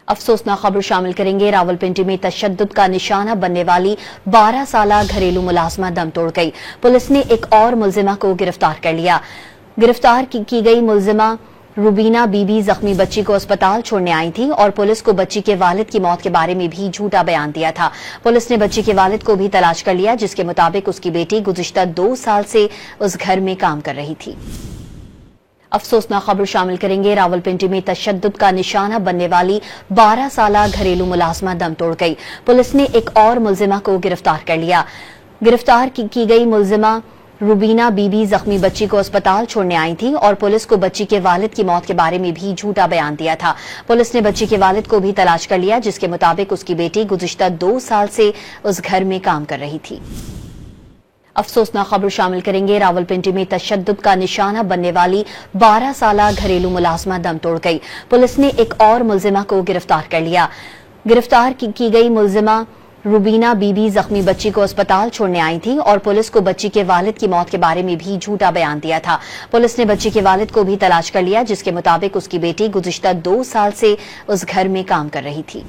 अफसोसनाक खबर शामिल करेंगे। रावलपिंडी में तशद्दुद का निशाना बनने वाली 12 साला घरेलू मुलाजमा दम तोड़ गई। पुलिस ने एक और मुलजिमा को गिरफ्तार कर लिया। गिरफ्तार की गई मुलजिमा रुबीना बीबी जख्मी बच्ची को अस्पताल छोड़ने आई थी और पुलिस को बच्ची के वालिद की मौत के बारे में भी झूठा बयान दिया था। पुलिस ने बच्ची के वालिद को भी तलाश कर लिया, जिसके मुताबिक उसकी बेटी गुज़िश्ता 2 साल से उस घर में काम कर रही थी। अफसोसनाक खबर शामिल करेंगे। रावलपिंडी में तशद्दुद का निशाना बनने वाली 12 साला घरेलू मुलाजमा दम तोड़ गई। पुलिस ने एक और मुलजिमा को गिरफ्तार कर लिया। गिरफ्तार की गई मुलजिमा रुबीना बीबी जख्मी बच्ची को अस्पताल छोड़ने आई थी और पुलिस को बच्ची के वालिद की मौत के बारे में भी झूठा बयान दिया था। पुलिस ने बच्ची के वालिद को भी तलाश कर लिया, जिसके मुताबिक उसकी बेटी गुज़िश्ता 2 साल से उस घर में काम कर रही थी। अफसोसनाक खबर शामिल करेंगे। रावलपिंडी में तशद्दुद का निशाना बनने वाली 12 साला घरेलू मुलाजमा दम तोड़ गई। पुलिस ने एक और मुलजिमा को गिरफ्तार कर लिया। गिरफ्तार की गई मुलजिमा रुबीना बीबी जख्मी बच्ची को अस्पताल छोड़ने आई थी और पुलिस को बच्ची के वालिद की मौत के बारे में भी झूठा बयान दिया था। पुलिस ने बच्ची के वालिद को भी तलाश कर लिया, जिसके मुताबिक उसकी बेटी गुज़िश्ता 2 साल से उस घर में काम कर रही थी।